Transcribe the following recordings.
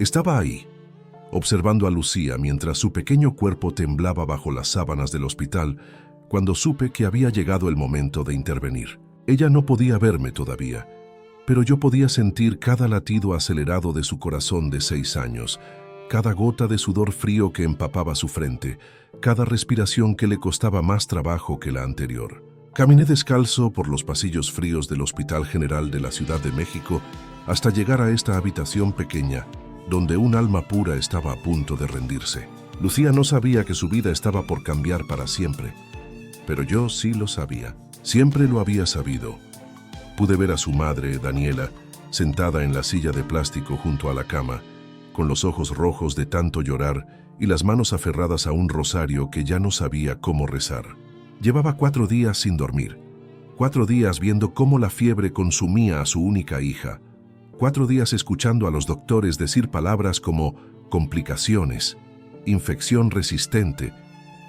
Estaba ahí, observando a Lucía mientras su pequeño cuerpo temblaba bajo las sábanas del hospital, cuando supe que había llegado el momento de intervenir. Ella no podía verme todavía, pero yo podía sentir cada latido acelerado de su corazón de 6 años, cada gota de sudor frío que empapaba su frente, cada respiración que le costaba más trabajo que la anterior. Caminé descalzo por los pasillos fríos del Hospital General de la Ciudad de México hasta llegar a esta habitación pequeña, donde un alma pura estaba a punto de rendirse. Lucía no sabía que su vida estaba por cambiar para siempre, pero yo sí lo sabía. Siempre lo había sabido. Pude ver a su madre, Daniela, sentada en la silla de plástico junto a la cama, con los ojos rojos de tanto llorar y las manos aferradas a un rosario que ya no sabía cómo rezar. Llevaba 4 días sin dormir, 4 días viendo cómo la fiebre consumía a su única hija, 4 días escuchando a los doctores decir palabras como complicaciones, infección resistente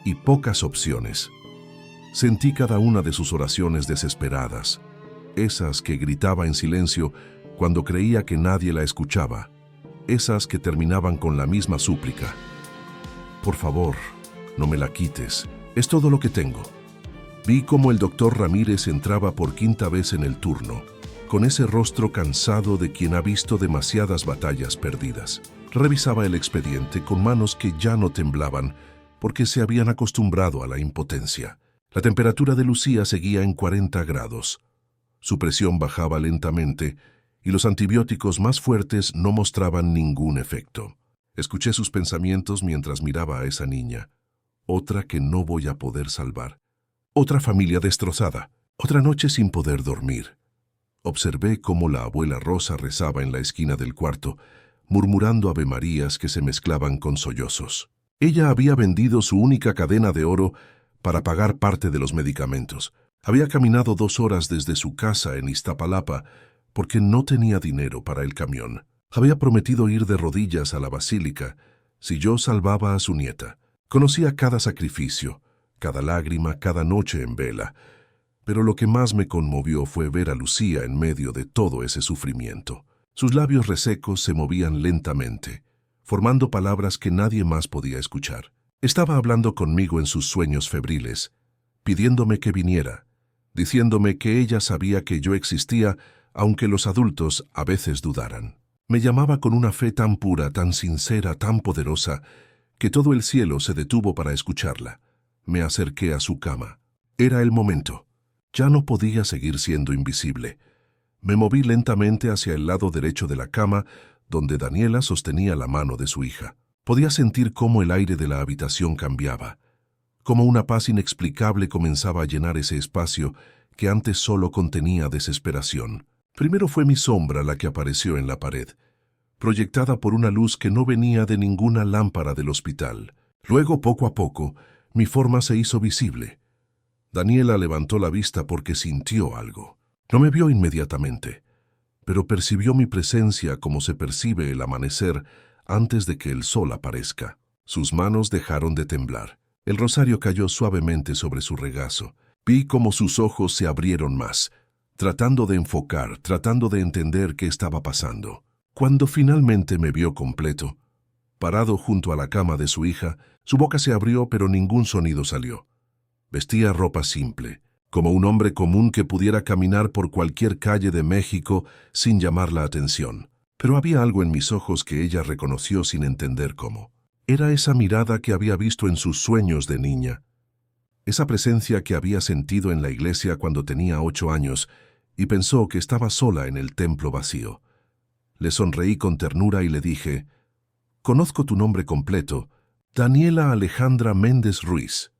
y pocas opciones. Sentí cada una de sus oraciones desesperadas, esas que gritaba en silencio cuando creía que nadie la escuchaba, esas que terminaban con la misma súplica. Por favor, no me la quites, es todo lo que tengo. Vi cómo el doctor Ramírez entraba por 5ª vez en el turno, con ese rostro cansado de quien ha visto demasiadas batallas perdidas. Revisaba el expediente con manos que ya no temblaban porque se habían acostumbrado a la impotencia. La temperatura de Lucía seguía en 40 grados. Su presión bajaba lentamente y los antibióticos más fuertes no mostraban ningún efecto. Escuché sus pensamientos mientras miraba a esa niña. Otra que no voy a poder salvar. Otra familia destrozada. Otra noche sin poder dormir. Observé cómo la abuela Rosa rezaba en la esquina del cuarto, murmurando avemarías que se mezclaban con sollozos. Ella había vendido su única cadena de oro para pagar parte de los medicamentos. Había caminado 2 horas desde su casa en Iztapalapa porque no tenía dinero para el camión. Había prometido ir de rodillas a la basílica si yo salvaba a su nieta. Conocía cada sacrificio, cada lágrima, cada noche en vela. Pero lo que más me conmovió fue ver a Lucía en medio de todo ese sufrimiento. Sus labios resecos se movían lentamente, formando palabras que nadie más podía escuchar. Estaba hablando conmigo en sus sueños febriles, pidiéndome que viniera, diciéndome que ella sabía que yo existía, aunque los adultos a veces dudaran. Me llamaba con una fe tan pura, tan sincera, tan poderosa, que todo el cielo se detuvo para escucharla. Me acerqué a su cama. Era el momento. Ya no podía seguir siendo invisible. Me moví lentamente hacia el lado derecho de la cama, donde Daniela sostenía la mano de su hija. Podía sentir cómo el aire de la habitación cambiaba, cómo una paz inexplicable comenzaba a llenar ese espacio que antes solo contenía desesperación. Primero fue mi sombra la que apareció en la pared, proyectada por una luz que no venía de ninguna lámpara del hospital. Luego, poco a poco, mi forma se hizo visible. Daniela levantó la vista porque sintió algo. No me vio inmediatamente, pero percibió mi presencia como se percibe el amanecer antes de que el sol aparezca. Sus manos dejaron de temblar. El rosario cayó suavemente sobre su regazo. Vi cómo sus ojos se abrieron más, tratando de enfocar, tratando de entender qué estaba pasando. Cuando finalmente me vio completo, parado junto a la cama de su hija, su boca se abrió pero ningún sonido salió. Vestía ropa simple, como un hombre común que pudiera caminar por cualquier calle de México sin llamar la atención. Pero había algo en mis ojos que ella reconoció sin entender cómo. Era esa mirada que había visto en sus sueños de niña. Esa presencia que había sentido en la iglesia cuando tenía 8 años y pensó que estaba sola en el templo vacío. Le sonreí con ternura y le dije, «Conozco tu nombre completo, Daniela Alejandra Méndez Ruiz.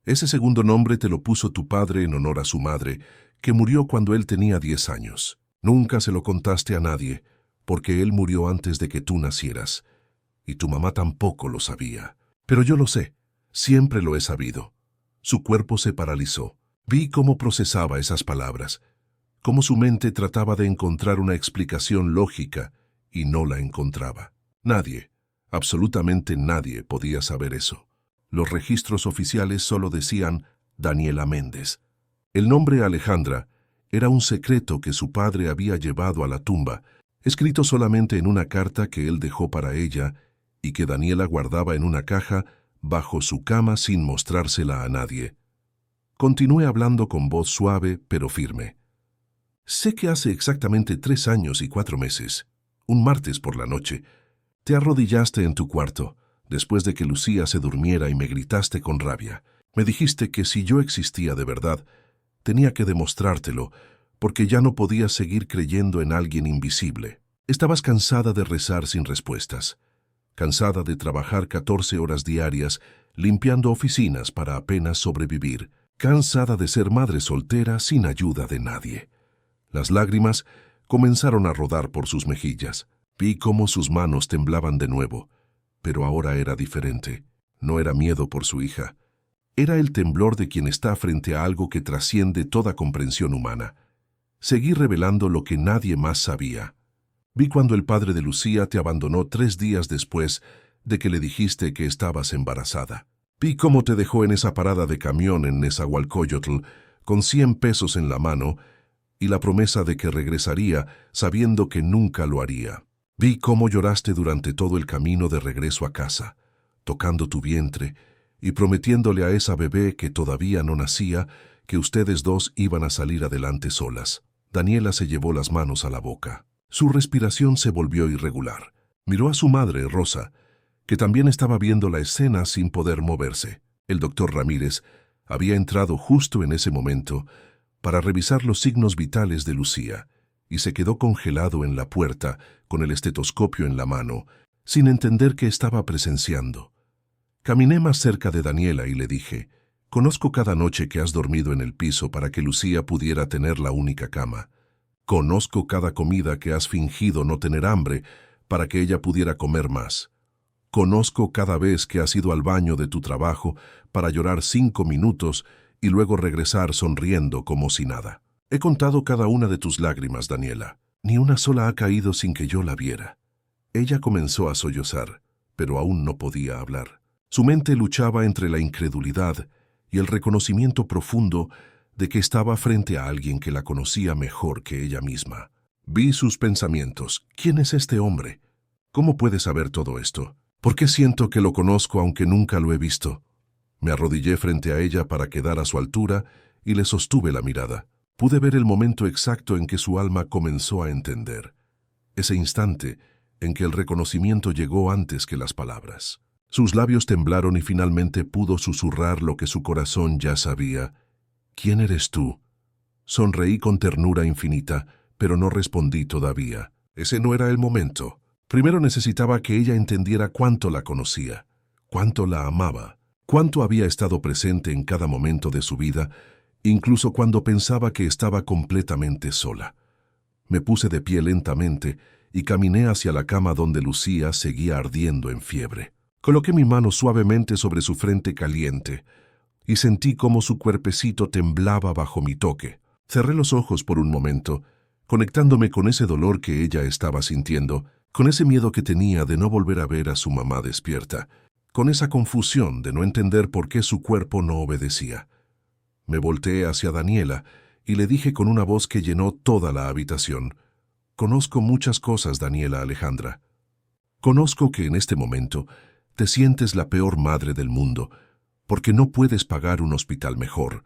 Ese segundo nombre te lo puso tu padre en honor a su madre, que murió cuando él tenía 10 años. Nunca se lo contaste a nadie, porque él murió antes de que tú nacieras, y tu mamá tampoco lo sabía. Pero yo lo sé, siempre lo he sabido». Su cuerpo se paralizó. Vi cómo procesaba esas palabras, cómo su mente trataba de encontrar una explicación lógica y no la encontraba. Nadie, absolutamente nadie podía saber eso. Los registros oficiales solo decían Daniela Méndez. El nombre Alejandra era un secreto que su padre había llevado a la tumba, escrito solamente en una carta que él dejó para ella y que Daniela guardaba en una caja bajo su cama sin mostrársela a nadie. Continué hablando con voz suave pero firme. Sé que hace exactamente 3 años y 4 meses, un martes por la noche, te arrodillaste en tu cuarto, después de que Lucía se durmiera y me gritaste con rabia. Me dijiste que si yo existía de verdad, tenía que demostrártelo, porque ya no podías seguir creyendo en alguien invisible. Estabas cansada de rezar sin respuestas, cansada de trabajar 14 horas diarias limpiando oficinas para apenas sobrevivir, cansada de ser madre soltera sin ayuda de nadie. Las lágrimas comenzaron a rodar por sus mejillas. Vi cómo sus manos temblaban de nuevo, pero ahora era diferente. No era miedo por su hija. Era el temblor de quien está frente a algo que trasciende toda comprensión humana. Seguí revelando lo que nadie más sabía. Vi cuando el padre de Lucía te abandonó 3 días después de que le dijiste que estabas embarazada. Vi cómo te dejó en esa parada de camión en Nezahualcóyotl con 100 pesos en la mano y la promesa de que regresaría sabiendo que nunca lo haría. Vi cómo lloraste durante todo el camino de regreso a casa, tocando tu vientre y prometiéndole a esa bebé que todavía no nacía que ustedes dos iban a salir adelante solas. Daniela se llevó las manos a la boca. Su respiración se volvió irregular. Miró a su madre, Rosa, que también estaba viendo la escena sin poder moverse. El doctor Ramírez había entrado justo en ese momento para revisar los signos vitales de Lucía, y se quedó congelado en la puerta con el estetoscopio en la mano, sin entender qué estaba presenciando. Caminé más cerca de Daniela y le dije, «Conozco cada noche que has dormido en el piso para que Lucía pudiera tener la única cama. Conozco cada comida que has fingido no tener hambre para que ella pudiera comer más. Conozco cada vez que has ido al baño de tu trabajo para llorar 5 minutos y luego regresar sonriendo como si nada. He contado cada una de tus lágrimas, Daniela. Ni una sola ha caído sin que yo la viera». Ella comenzó a sollozar, pero aún no podía hablar. Su mente luchaba entre la incredulidad y el reconocimiento profundo de que estaba frente a alguien que la conocía mejor que ella misma. Vi sus pensamientos. ¿Quién es este hombre? ¿Cómo puede saber todo esto? ¿Por qué siento que lo conozco aunque nunca lo he visto? Me arrodillé frente a ella para quedar a su altura y le sostuve la mirada. Pude ver el momento exacto en que su alma comenzó a entender. Ese instante en que el reconocimiento llegó antes que las palabras. Sus labios temblaron y finalmente pudo susurrar lo que su corazón ya sabía. «¿Quién eres tú?» Sonreí con ternura infinita, pero no respondí todavía. Ese no era el momento. Primero necesitaba que ella entendiera cuánto la conocía, cuánto la amaba, cuánto había estado presente en cada momento de su vida, incluso cuando pensaba que estaba completamente sola. Me puse de pie lentamente y caminé hacia la cama donde Lucía seguía ardiendo en fiebre. Coloqué mi mano suavemente sobre su frente caliente y sentí cómo su cuerpecito temblaba bajo mi toque. Cerré los ojos por un momento, conectándome con ese dolor que ella estaba sintiendo, con ese miedo que tenía de no volver a ver a su mamá despierta, con esa confusión de no entender por qué su cuerpo no obedecía. Me volteé hacia Daniela y le dije con una voz que llenó toda la habitación, «Conozco muchas cosas, Daniela Alejandra. Conozco que en este momento te sientes la peor madre del mundo, porque no puedes pagar un hospital mejor,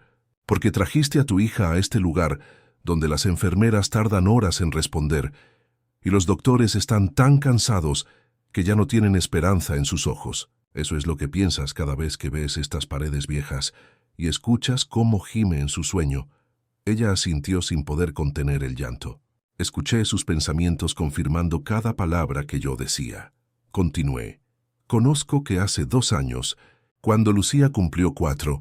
porque trajiste a tu hija a este lugar donde las enfermeras tardan horas en responder y los doctores están tan cansados que ya no tienen esperanza en sus ojos. Eso es lo que piensas cada vez que ves estas paredes viejas y escuchas cómo gime en su sueño». Ella asintió sin poder contener el llanto. Escuché sus pensamientos confirmando cada palabra que yo decía. Continué. «Conozco que hace 2 años, cuando Lucía cumplió 4,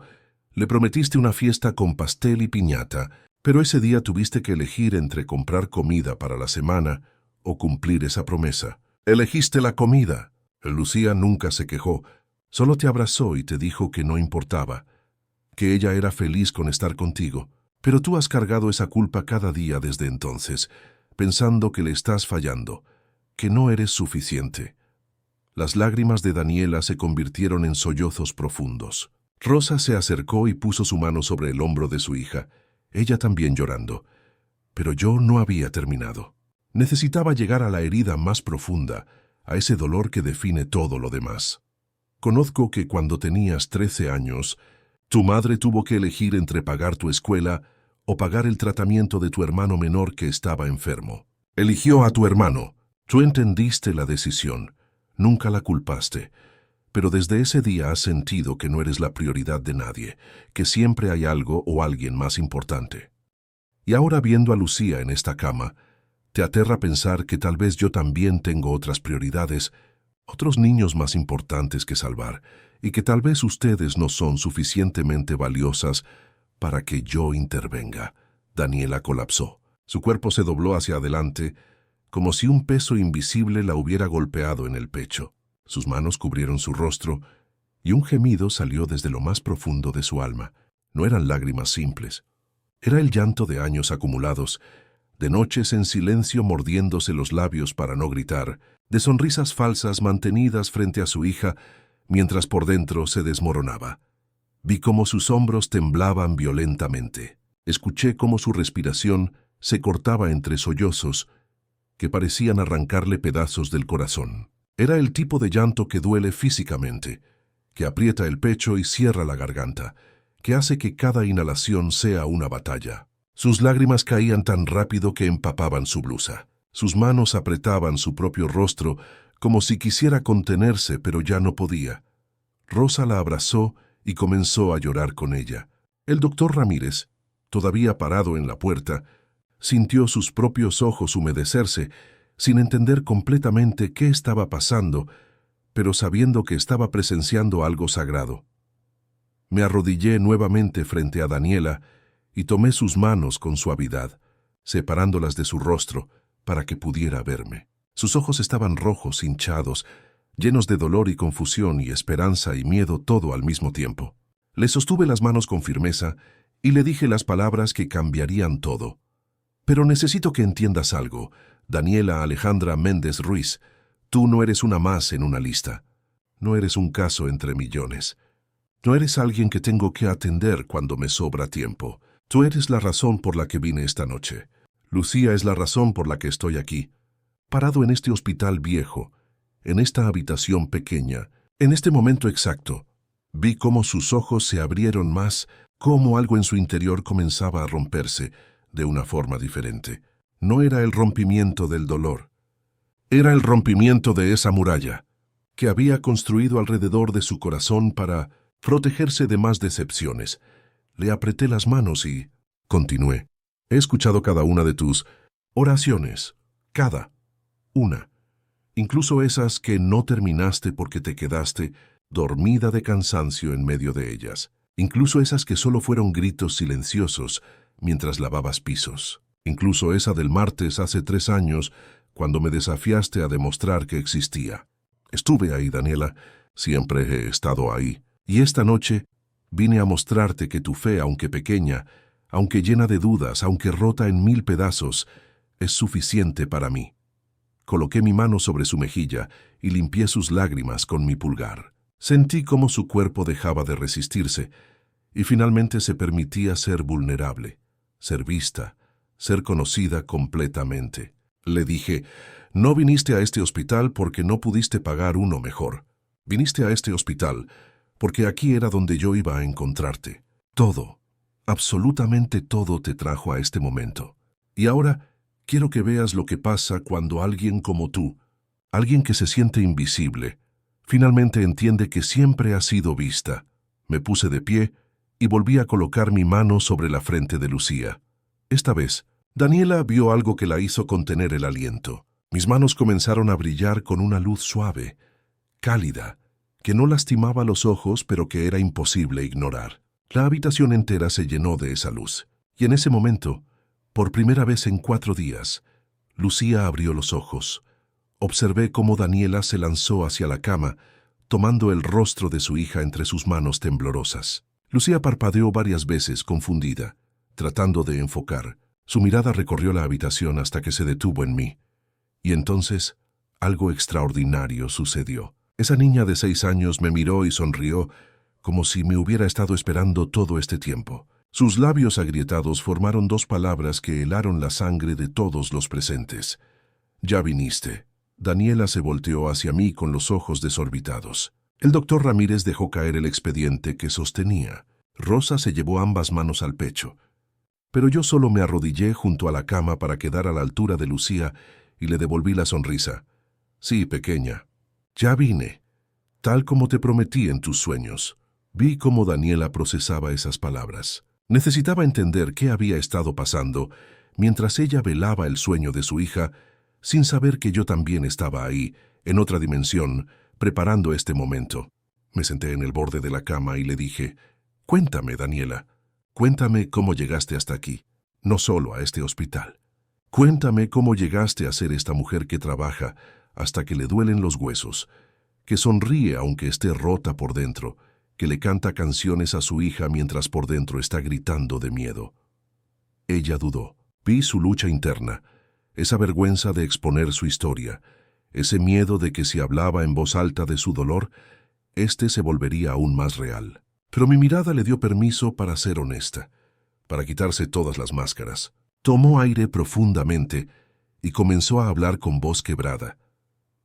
le prometiste una fiesta con pastel y piñata, pero ese día tuviste que elegir entre comprar comida para la semana o cumplir esa promesa. Elegiste la comida». Lucía nunca se quejó, solo te abrazó y te dijo que no importaba, que ella era feliz con estar contigo. Pero tú has cargado esa culpa cada día desde entonces, pensando que le estás fallando, que no eres suficiente. Las lágrimas de Daniela se convirtieron en sollozos profundos. Rosa se acercó y puso su mano sobre el hombro de su hija, ella también llorando. Pero yo no había terminado. Necesitaba llegar a la herida más profunda, a ese dolor que define todo lo demás. Conozco que cuando tenías 13 años, tu madre tuvo que elegir entre pagar tu escuela o pagar el tratamiento de tu hermano menor que estaba enfermo. Eligió a tu hermano. Tú entendiste la decisión. Nunca la culpaste. Pero desde ese día has sentido que no eres la prioridad de nadie, que siempre hay algo o alguien más importante. Y ahora viendo a Lucía en esta cama, te aterra pensar que tal vez yo también tengo otras prioridades, otros niños más importantes que salvar, y que tal vez ustedes no son suficientemente valiosas para que yo intervenga. Daniela colapsó. Su cuerpo se dobló hacia adelante, como si un peso invisible la hubiera golpeado en el pecho. Sus manos cubrieron su rostro, y un gemido salió desde lo más profundo de su alma. No eran lágrimas simples. Era el llanto de años acumulados, de noches en silencio mordiéndose los labios para no gritar, de sonrisas falsas mantenidas frente a su hija, mientras por dentro se desmoronaba. Vi cómo sus hombros temblaban violentamente. Escuché cómo su respiración se cortaba entre sollozos que parecían arrancarle pedazos del corazón. Era el tipo de llanto que duele físicamente, que aprieta el pecho y cierra la garganta, que hace que cada inhalación sea una batalla. Sus lágrimas caían tan rápido que empapaban su blusa. Sus manos apretaban su propio rostro como si quisiera contenerse, pero ya no podía. Rosa la abrazó y comenzó a llorar con ella. El doctor Ramírez, todavía parado en la puerta, sintió sus propios ojos humedecerse, sin entender completamente qué estaba pasando, pero sabiendo que estaba presenciando algo sagrado. Me arrodillé nuevamente frente a Daniela y tomé sus manos con suavidad, separándolas de su rostro para que pudiera verme. Sus ojos estaban rojos, hinchados, llenos de dolor y confusión y esperanza y miedo todo al mismo tiempo. Le sostuve las manos con firmeza y le dije las palabras que cambiarían todo. Pero necesito que entiendas algo, Daniela Alejandra Méndez Ruiz. Tú no eres una más en una lista. No eres un caso entre millones. No eres alguien que tengo que atender cuando me sobra tiempo. Tú eres la razón por la que vine esta noche. Lucía es la razón por la que estoy aquí, parado en este hospital viejo, en esta habitación pequeña, en este momento exacto. Vi cómo sus ojos se abrieron más, cómo algo en su interior comenzaba a romperse de una forma diferente. No era el rompimiento del dolor. Era el rompimiento de esa muralla que había construido alrededor de su corazón para protegerse de más decepciones. Le apreté las manos y continué. He escuchado cada una de tus oraciones, cada una, incluso esas que no terminaste porque te quedaste dormida de cansancio en medio de ellas, incluso esas que solo fueron gritos silenciosos mientras lavabas pisos, incluso esa del martes hace 3 años, cuando me desafiaste a demostrar que existía. Estuve ahí, Daniela, siempre he estado ahí, y esta noche vine a mostrarte que tu fe, aunque pequeña, aunque llena de dudas, aunque rota en 1000 pedazos, es suficiente para mí. Coloqué mi mano sobre su mejilla y limpié sus lágrimas con mi pulgar. Sentí cómo su cuerpo dejaba de resistirse y finalmente se permitía ser vulnerable, ser vista, ser conocida completamente. Le dije, no viniste a este hospital porque no pudiste pagar uno mejor. Viniste a este hospital porque aquí era donde yo iba a encontrarte. Todo, absolutamente todo te trajo a este momento. Y ahora quiero que veas lo que pasa cuando alguien como tú, alguien que se siente invisible, finalmente entiende que siempre ha sido vista. Me puse de pie y volví a colocar mi mano sobre la frente de Lucía. Esta vez, Daniela vio algo que la hizo contener el aliento. Mis manos comenzaron a brillar con una luz suave, cálida, que no lastimaba los ojos, pero que era imposible ignorar. La habitación entera se llenó de esa luz, y en ese momento, por primera vez en 4 días, Lucía abrió los ojos. Observé cómo Daniela se lanzó hacia la cama, tomando el rostro de su hija entre sus manos temblorosas. Lucía parpadeó varias veces, confundida, tratando de enfocar. Su mirada recorrió la habitación hasta que se detuvo en mí. Y entonces, algo extraordinario sucedió. Esa niña de 6 años me miró y sonrió, como si me hubiera estado esperando todo este tiempo. Sus labios agrietados formaron 2 palabras que helaron la sangre de todos los presentes. Ya viniste. Daniela se volteó hacia mí con los ojos desorbitados. El doctor Ramírez dejó caer el expediente que sostenía. Rosa se llevó ambas manos al pecho. Pero yo solo me arrodillé junto a la cama para quedar a la altura de Lucía y le devolví la sonrisa. Sí, pequeña. Ya vine. Tal como te prometí en tus sueños. Vi cómo Daniela procesaba esas palabras. Necesitaba entender qué había estado pasando mientras ella velaba el sueño de su hija, sin saber que yo también estaba ahí, en otra dimensión, preparando este momento. Me senté en el borde de la cama y le dije, «Cuéntame, Daniela, cuéntame cómo llegaste hasta aquí, no solo a este hospital. Cuéntame cómo llegaste a ser esta mujer que trabaja hasta que le duelen los huesos, que sonríe aunque esté rota por dentro, que le canta canciones a su hija mientras por dentro está gritando de miedo». Ella dudó. Vi su lucha interna, esa vergüenza de exponer su historia, ese miedo de que si hablaba en voz alta de su dolor, este se volvería aún más real. Pero mi mirada le dio permiso para ser honesta, para quitarse todas las máscaras. Tomó aire profundamente y comenzó a hablar con voz quebrada.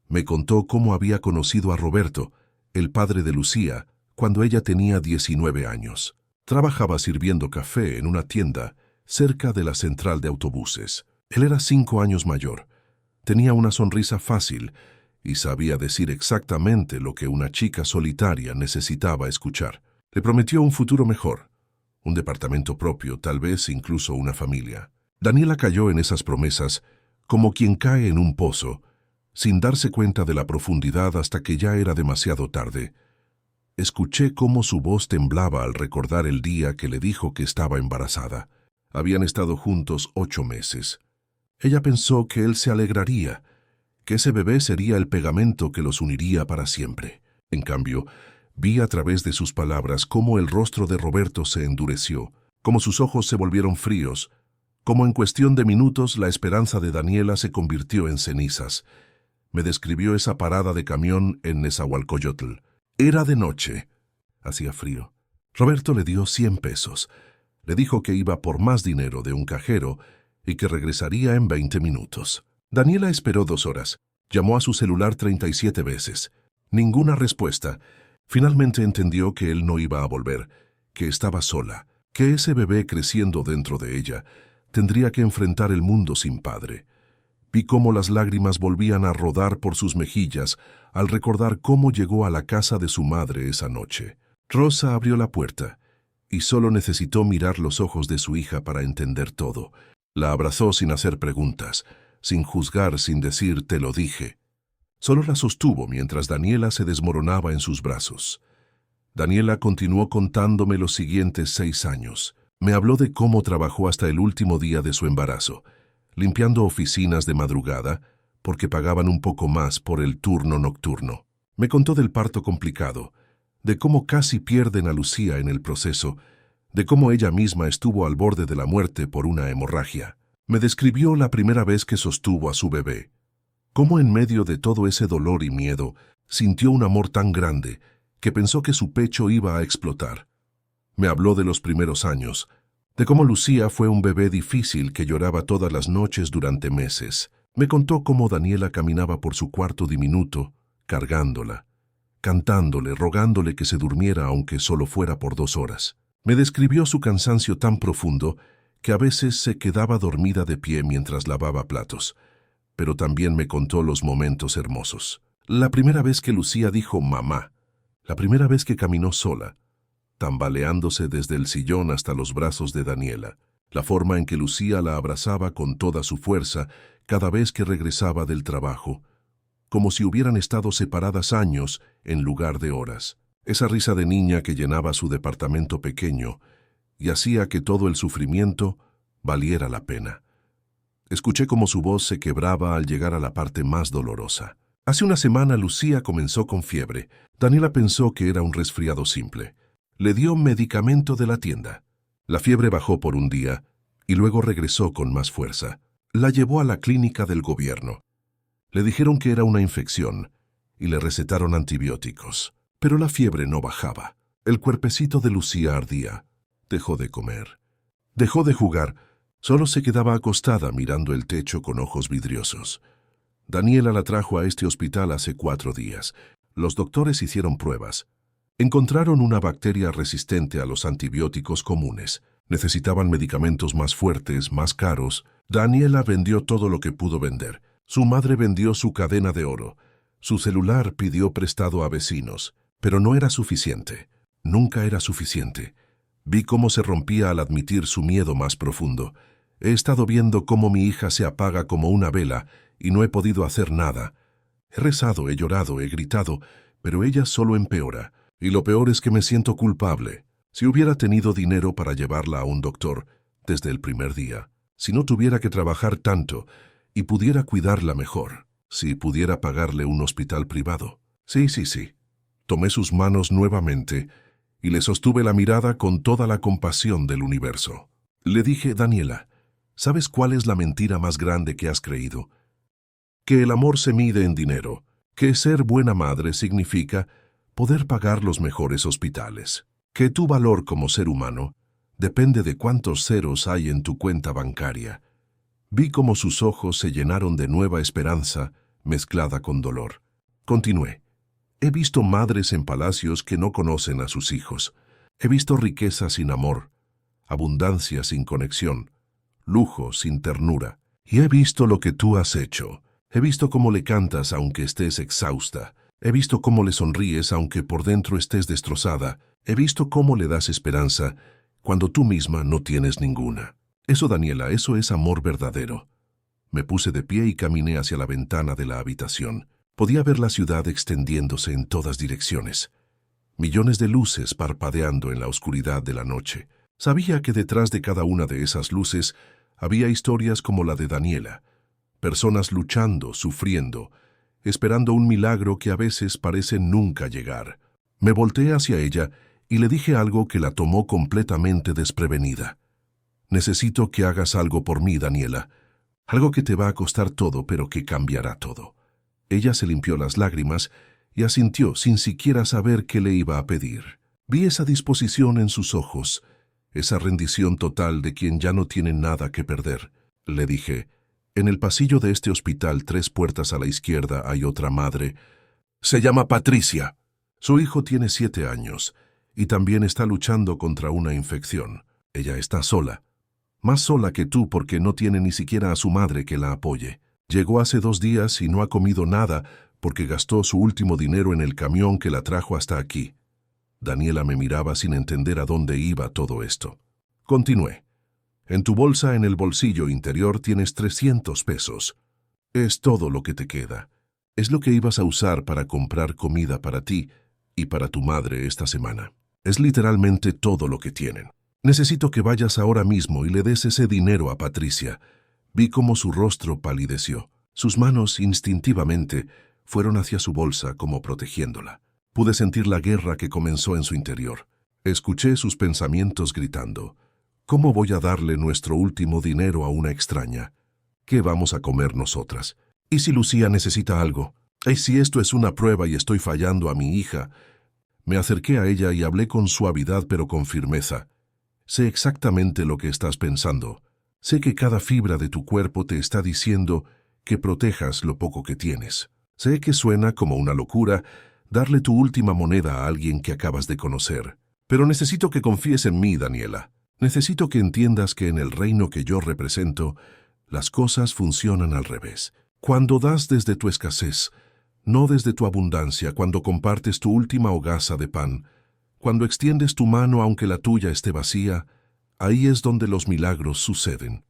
Me contó cómo había conocido a Roberto, el padre de Lucía, cuando ella tenía 19 años. Trabajaba sirviendo café en una tienda cerca de la central de autobuses. Él era 5 años mayor, tenía una sonrisa fácil y sabía decir exactamente lo que una chica solitaria necesitaba escuchar. Le prometió un futuro mejor, un departamento propio, tal vez incluso una familia. Daniela cayó en esas promesas como quien cae en un pozo, sin darse cuenta de la profundidad hasta que ya era demasiado tarde. Escuché cómo su voz temblaba al recordar el día que le dijo que estaba embarazada. Habían estado juntos 8 meses. Ella pensó que él se alegraría, que ese bebé sería el pegamento que los uniría para siempre. En cambio, vi a través de sus palabras cómo el rostro de Roberto se endureció, cómo sus ojos se volvieron fríos, cómo en cuestión de minutos la esperanza de Daniela se convirtió en cenizas. Me describió esa parada de camión en Nezahualcóyotl. Era de noche. Hacía frío. Roberto le dio 100 pesos. Le dijo que iba por más dinero de un cajero y que regresaría en 20 minutos. Daniela esperó 2 horas. Llamó a su celular 37 veces. Ninguna respuesta. Finalmente entendió que él no iba a volver, que estaba sola, que ese bebé creciendo dentro de ella tendría que enfrentar el mundo sin padre. Vi cómo las lágrimas volvían a rodar por sus mejillas al recordar cómo llegó a la casa de su madre esa noche. Rosa abrió la puerta y solo necesitó mirar los ojos de su hija para entender todo. La abrazó sin hacer preguntas, sin juzgar, sin decir «te lo dije». Solo la sostuvo mientras Daniela se desmoronaba en sus brazos. Daniela continuó contándome los siguientes 6 años. Me habló de cómo trabajó hasta el último día de su embarazo, limpiando oficinas de madrugada, porque pagaban un poco más por el turno nocturno. Me contó del parto complicado, de cómo casi pierden a Lucía en el proceso, de cómo ella misma estuvo al borde de la muerte por una hemorragia. Me describió la primera vez que sostuvo a su bebé, cómo en medio de todo ese dolor y miedo sintió un amor tan grande que pensó que su pecho iba a explotar. Me habló de los primeros años, de cómo Lucía fue un bebé difícil que lloraba todas las noches durante meses. Me contó cómo Daniela caminaba por su cuarto diminuto, cargándola, cantándole, rogándole que se durmiera aunque solo fuera por 2 horas. Me describió su cansancio tan profundo que a veces se quedaba dormida de pie mientras lavaba platos, pero también me contó los momentos hermosos. La primera vez que Lucía dijo mamá, la primera vez que caminó sola, tambaleándose desde el sillón hasta los brazos de Daniela, la forma en que Lucía la abrazaba con toda su fuerza cada vez que regresaba del trabajo, como si hubieran estado separadas años en lugar de horas. Esa risa de niña que llenaba su departamento pequeño y hacía que todo el sufrimiento valiera la pena. Escuché cómo su voz se quebraba al llegar a la parte más dolorosa. Hace una semana Lucía comenzó con fiebre. Daniela pensó que era un resfriado simple. Le dio medicamento de la tienda. La fiebre bajó por un día y luego regresó con más fuerza. La llevó a la clínica del gobierno. Le dijeron que era una infección y le recetaron antibióticos. Pero la fiebre no bajaba. El cuerpecito de Lucía ardía. Dejó de comer. Dejó de jugar. Solo se quedaba acostada mirando el techo con ojos vidriosos. Daniela la trajo a este hospital hace 4 días. Los doctores hicieron pruebas. Encontraron una bacteria resistente a los antibióticos comunes. Necesitaban medicamentos más fuertes, más caros. Daniela vendió todo lo que pudo vender. Su madre vendió su cadena de oro. Su celular pidió prestado a vecinos. Pero no era suficiente. Nunca era suficiente. Vi cómo se rompía al admitir su miedo más profundo. He estado viendo cómo mi hija se apaga como una vela y no he podido hacer nada. He rezado, he llorado, he gritado, pero ella solo empeora. Y lo peor es que me siento culpable. Si hubiera tenido dinero para llevarla a un doctor desde el primer día, si no tuviera que trabajar tanto y pudiera cuidarla mejor, si pudiera pagarle un hospital privado. Sí. Tomé sus manos nuevamente y le sostuve la mirada con toda la compasión del universo. Le dije, Daniela, ¿sabes cuál es la mentira más grande que has creído? Que el amor se mide en dinero, que ser buena madre significa poder pagar los mejores hospitales, que tu valor como ser humano depende de cuántos ceros hay en tu cuenta bancaria. Vi cómo sus ojos se llenaron de nueva esperanza mezclada con dolor. Continué. He visto madres en palacios que no conocen a sus hijos. He visto riqueza sin amor, abundancia sin conexión, lujo sin ternura. Y he visto lo que tú has hecho. He visto cómo le cantas aunque estés exhausta. He visto cómo le sonríes aunque por dentro estés destrozada. He visto cómo le das esperanza cuando tú misma no tienes ninguna. Eso, Daniela, eso es amor verdadero. Me puse de pie y caminé hacia la ventana de la habitación. Podía ver la ciudad extendiéndose en todas direcciones. Millones de luces parpadeando en la oscuridad de la noche. Sabía que detrás de cada una de esas luces había historias como la de Daniela. Personas luchando, sufriendo, esperando un milagro que a veces parece nunca llegar. Me volteé hacia ella y le dije algo que la tomó completamente desprevenida. Necesito que hagas algo por mí, Daniela. Algo que te va a costar todo, pero que cambiará todo. Ella se limpió las lágrimas y asintió sin siquiera saber qué le iba a pedir. Vi esa disposición en sus ojos, esa rendición total de quien ya no tiene nada que perder. Le dije, en el pasillo de este hospital, 3 puertas a la izquierda, hay otra madre. Se llama Patricia. Su hijo tiene 7 años y también está luchando contra una infección. Ella está sola. Más sola que tú porque no tiene ni siquiera a su madre que la apoye. Llegó hace 2 días y no ha comido nada porque gastó su último dinero en el camión que la trajo hasta aquí. Daniela me miraba sin entender a dónde iba todo esto. Continué. En tu bolsa en el bolsillo interior tienes 300 pesos. Es todo lo que te queda. Es lo que ibas a usar para comprar comida para ti y para tu madre esta semana. Es literalmente todo lo que tienen. Necesito que vayas ahora mismo y le des ese dinero a Patricia. Vi cómo su rostro palideció. Sus manos instintivamente fueron hacia su bolsa como protegiéndola. Pude sentir la guerra que comenzó en su interior. Escuché sus pensamientos gritando. ¿Cómo voy a darle nuestro último dinero a una extraña? ¿Qué vamos a comer nosotras? ¿Y si Lucía necesita algo? ¿Y si esto es una prueba y estoy fallando a mi hija? Me acerqué a ella y hablé con suavidad pero con firmeza. Sé exactamente lo que estás pensando. Sé que cada fibra de tu cuerpo te está diciendo que protejas lo poco que tienes. Sé que suena como una locura darle tu última moneda a alguien que acabas de conocer. Pero necesito que confíes en mí, Daniela. Necesito que entiendas que en el reino que yo represento, las cosas funcionan al revés. Cuando das desde tu escasez, no desde tu abundancia, cuando compartes tu última hogaza de pan, cuando extiendes tu mano aunque la tuya esté vacía, ahí es donde los milagros suceden.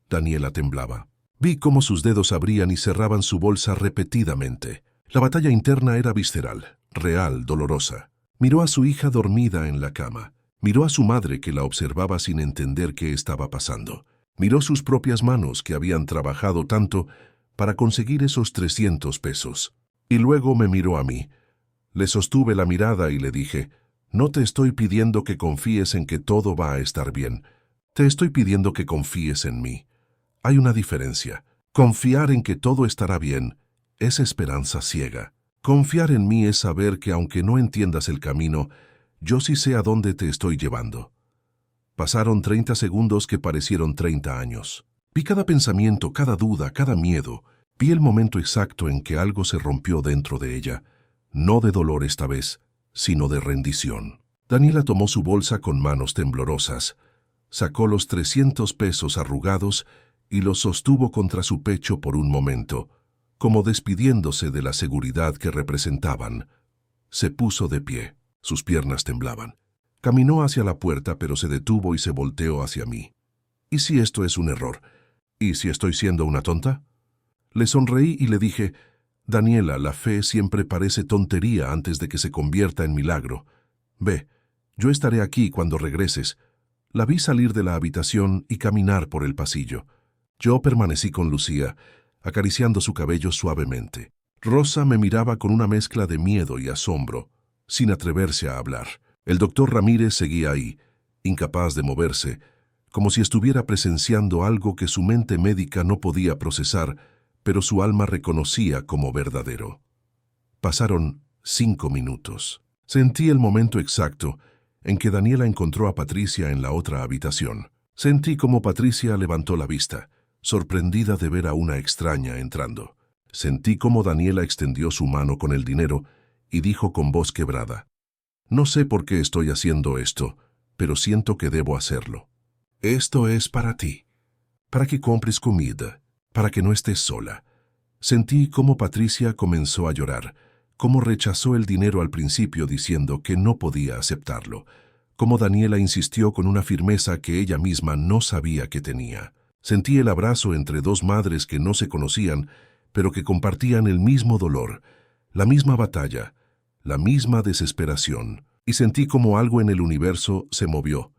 Daniela temblaba. Vi cómo sus dedos abrían y cerraban su bolsa repetidamente. La batalla interna era visceral, real, dolorosa. Miró a su hija dormida en la cama. Miró a su madre que la observaba sin entender qué estaba pasando. Miró sus propias manos que habían trabajado tanto para conseguir esos 300 pesos. Y luego me miró a mí. Le sostuve la mirada y le dije, no te estoy pidiendo que confíes en que todo va a estar bien. Te estoy pidiendo que confíes en mí. Hay una diferencia. Confiar en que todo estará bien es esperanza ciega. Confiar en mí es saber que aunque no entiendas el camino, yo sí sé a dónde te estoy llevando. Pasaron 30 segundos que parecieron 30 años. Vi cada pensamiento, cada duda, cada miedo, Vi el momento exacto en que algo se rompió dentro de ella, no de dolor esta vez, sino de rendición. Daniela tomó su bolsa con manos temblorosas, sacó los 300 pesos arrugados y los sostuvo contra su pecho por un momento, como despidiéndose de la seguridad que representaban. Se puso de pie, sus piernas temblaban. Caminó hacia la puerta, pero se detuvo y se volteó hacia mí. ¿Y si esto es un error? ¿Y si estoy siendo una tonta? Le sonreí y le dije, Daniela, la fe siempre parece tontería antes de que se convierta en milagro. Ve, yo estaré aquí cuando regreses. La vi salir de la habitación y caminar por el pasillo. Yo permanecí con Lucía, acariciando su cabello suavemente. Rosa me miraba con una mezcla de miedo y asombro, sin atreverse a hablar. El doctor Ramírez seguía ahí, incapaz de moverse, como si estuviera presenciando algo que su mente médica no podía procesar, pero su alma reconocía como verdadero. Pasaron 5 minutos. Sentí el momento exacto en que Daniela encontró a Patricia en la otra habitación. Sentí como Patricia levantó la vista, sorprendida de ver a una extraña entrando. Sentí como Daniela extendió su mano con el dinero y dijo con voz quebrada, «No sé por qué estoy haciendo esto, pero siento que debo hacerlo. Esto es para ti, para que compres comida, para que no estés sola». Sentí cómo Patricia comenzó a llorar, cómo rechazó el dinero al principio diciendo que no podía aceptarlo, cómo Daniela insistió con una firmeza que ella misma no sabía que tenía. Sentí el abrazo entre dos madres que no se conocían, pero que compartían el mismo dolor, la misma batalla, la misma desesperación, y sentí como algo en el universo se movió.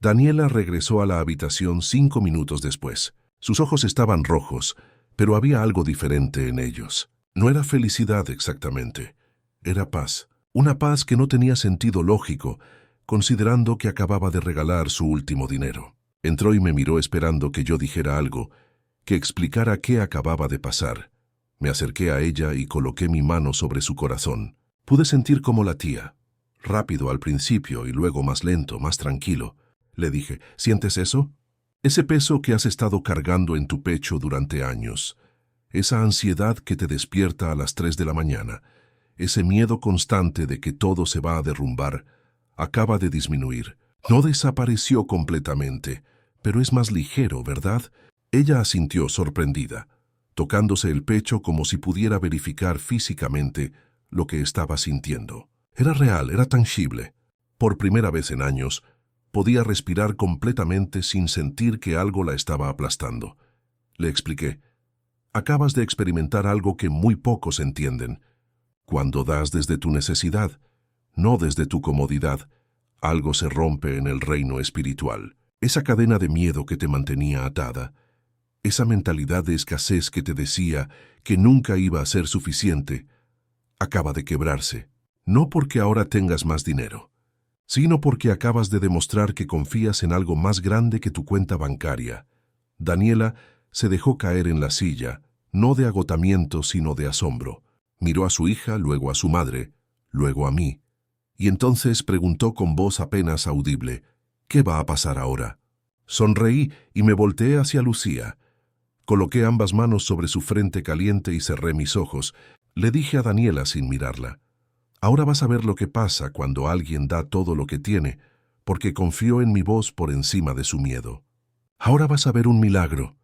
Daniela regresó a la habitación 5 minutos después. Sus ojos estaban rojos, pero había algo diferente en ellos. No era felicidad exactamente, era paz. Una paz que no tenía sentido lógico, considerando que acababa de regalar su último dinero. Entró y me miró esperando que yo dijera algo, que explicara qué acababa de pasar. Me acerqué a ella y coloqué mi mano sobre su corazón. Pude sentir cómo latía, rápido al principio y luego más lento, más tranquilo. Le dije, ¿sientes eso? Ese peso que has estado cargando en tu pecho durante años, esa ansiedad que te despierta a las 3 de la mañana, ese miedo constante de que todo se va a derrumbar, acaba de disminuir. No desapareció completamente, pero es más ligero, ¿verdad? Ella asintió sorprendida, tocándose el pecho como si pudiera verificar físicamente lo que estaba sintiendo. Era real, era tangible. Por primera vez en años, podía respirar completamente sin sentir que algo la estaba aplastando. Le expliqué, acabas de experimentar algo que muy pocos entienden. Cuando das desde tu necesidad, no desde tu comodidad, algo se rompe en el reino espiritual. Esa cadena de miedo que te mantenía atada, esa mentalidad de escasez que te decía que nunca iba a ser suficiente, acaba de quebrarse. No porque ahora tengas más dinero, sino porque acabas de demostrar que confías en algo más grande que tu cuenta bancaria. Daniela se dejó caer en la silla, no de agotamiento sino de asombro. Miró a su hija, luego a su madre, luego a mí, y entonces preguntó con voz apenas audible, ¿qué va a pasar ahora? Sonreí y me volteé hacia Lucía. Coloqué ambas manos sobre su frente caliente y cerré mis ojos. Le dije a Daniela sin mirarla, ahora vas a ver lo que pasa cuando alguien da todo lo que tiene, porque confió en mi voz por encima de su miedo. Ahora vas a ver un milagro.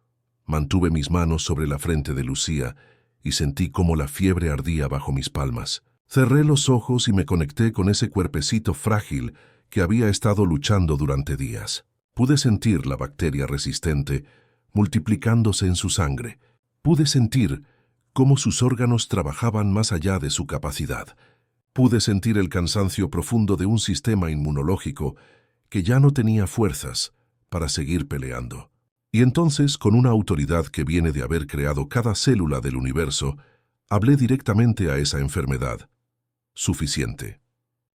Mantuve mis manos sobre la frente de Lucía y sentí cómo la fiebre ardía bajo mis palmas. Cerré los ojos y me conecté con ese cuerpecito frágil que había estado luchando durante días. Pude sentir la bacteria resistente multiplicándose en su sangre. Pude sentir cómo sus órganos trabajaban más allá de su capacidad. Pude sentir el cansancio profundo de un sistema inmunológico que ya no tenía fuerzas para seguir peleando. Y entonces, con una autoridad que viene de haber creado cada célula del universo, hablé directamente a esa enfermedad. Suficiente.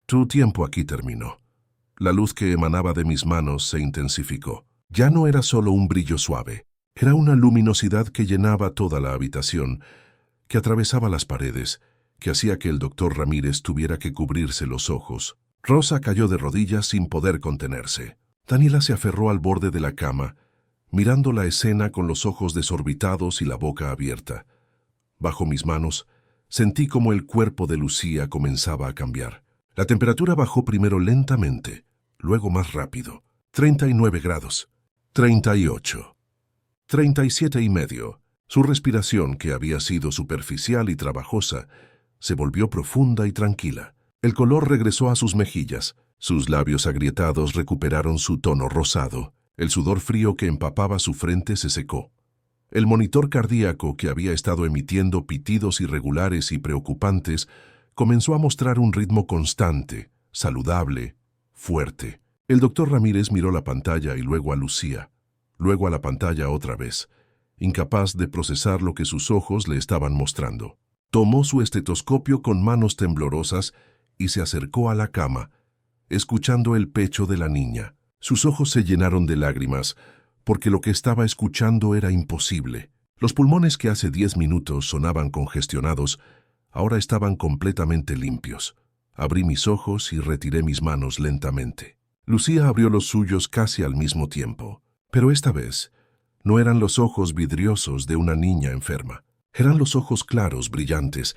Tu tiempo aquí terminó. La luz que emanaba de mis manos se intensificó. Ya no era solo un brillo suave, era una luminosidad que llenaba toda la habitación, que atravesaba las paredes, que hacía que el doctor Ramírez tuviera que cubrirse los ojos. Rosa cayó de rodillas sin poder contenerse. Daniela se aferró al borde de la cama, mirando la escena con los ojos desorbitados y la boca abierta. Bajo mis manos, sentí como el cuerpo de Lucía comenzaba a cambiar. La temperatura bajó primero lentamente, luego más rápido. 39 grados, 38, 37,5. Su respiración, que había sido superficial y trabajosa, se volvió profunda y tranquila. El color regresó a sus mejillas. Sus labios agrietados recuperaron su tono rosado. El sudor frío que empapaba su frente se secó. El monitor cardíaco, que había estado emitiendo pitidos irregulares y preocupantes, comenzó a mostrar un ritmo constante, saludable, fuerte. El doctor Ramírez miró la pantalla y luego a Lucía, luego a la pantalla otra vez, incapaz de procesar lo que sus ojos le estaban mostrando. Tomó su estetoscopio con manos temblorosas y se acercó a la cama, escuchando el pecho de la niña. Sus ojos se llenaron de lágrimas, porque lo que estaba escuchando era imposible. Los pulmones que hace 10 minutos sonaban congestionados, ahora estaban completamente limpios. Abrí mis ojos y retiré mis manos lentamente. Lucía abrió los suyos casi al mismo tiempo, pero esta vez no eran los ojos vidriosos de una niña enferma. Eran los ojos claros, brillantes,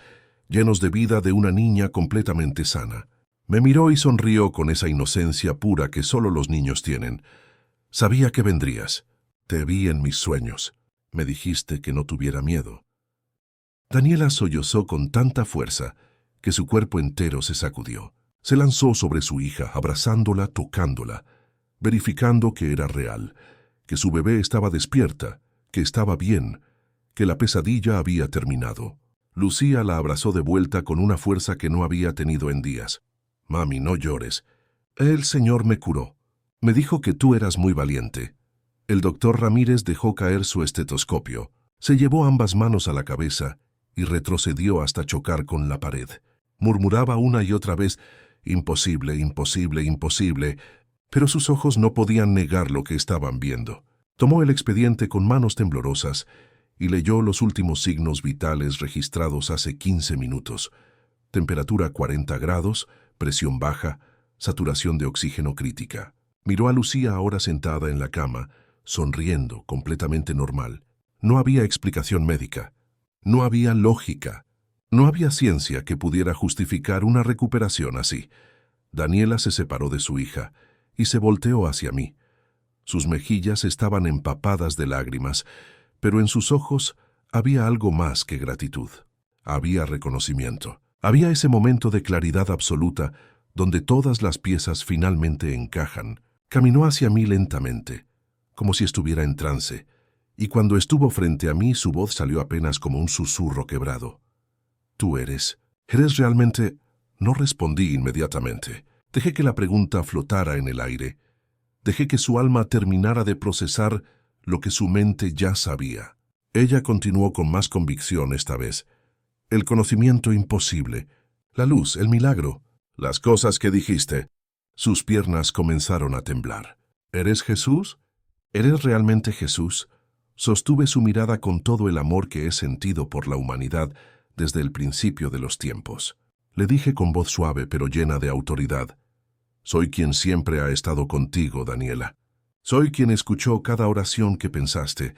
llenos de vida de una niña completamente sana. Me miró y sonrió con esa inocencia pura que solo los niños tienen. Sabía que vendrías. Te vi en mis sueños. Me dijiste que no tuviera miedo. Daniela sollozó con tanta fuerza que su cuerpo entero se sacudió. Se lanzó sobre su hija, abrazándola, tocándola, verificando que era real, que su bebé estaba despierta, que estaba bien, que la pesadilla había terminado. Lucía la abrazó de vuelta con una fuerza que no había tenido en días. Mami, no llores. El Señor me curó. Me dijo que tú eras muy valiente. El doctor Ramírez dejó caer su estetoscopio, se llevó ambas manos a la cabeza y retrocedió hasta chocar con la pared. Murmuraba una y otra vez, imposible, imposible, imposible, pero sus ojos no podían negar lo que estaban viendo. Tomó el expediente con manos temblorosas y leyó los últimos signos vitales registrados hace 15 minutos. Temperatura 40 grados, presión baja, saturación de oxígeno crítica. Miró a Lucía ahora sentada en la cama, sonriendo, completamente normal. No había explicación médica. No había lógica. No había ciencia que pudiera justificar una recuperación así. Daniela se separó de su hija y se volteó hacia mí. Sus mejillas estaban empapadas de lágrimas, pero en sus ojos había algo más que gratitud. Había reconocimiento. Había ese momento de claridad absoluta donde todas las piezas finalmente encajan. Caminó hacia mí lentamente, como si estuviera en trance, y cuando estuvo frente a mí su voz salió apenas como un susurro quebrado. ¿Tú eres realmente? No respondí inmediatamente. Dejé que la pregunta flotara en el aire. Dejé que su alma terminara de procesar lo que su mente ya sabía. Ella continuó con más convicción esta vez. El conocimiento imposible, la luz, el milagro, las cosas que dijiste. Sus piernas comenzaron a temblar. ¿Eres Jesús? ¿Eres realmente Jesús? Sostuve su mirada con todo el amor que he sentido por la humanidad desde el principio de los tiempos. Le dije con voz suave pero llena de autoridad. Soy quien siempre ha estado contigo, Daniela. Soy quien escuchó cada oración que pensaste,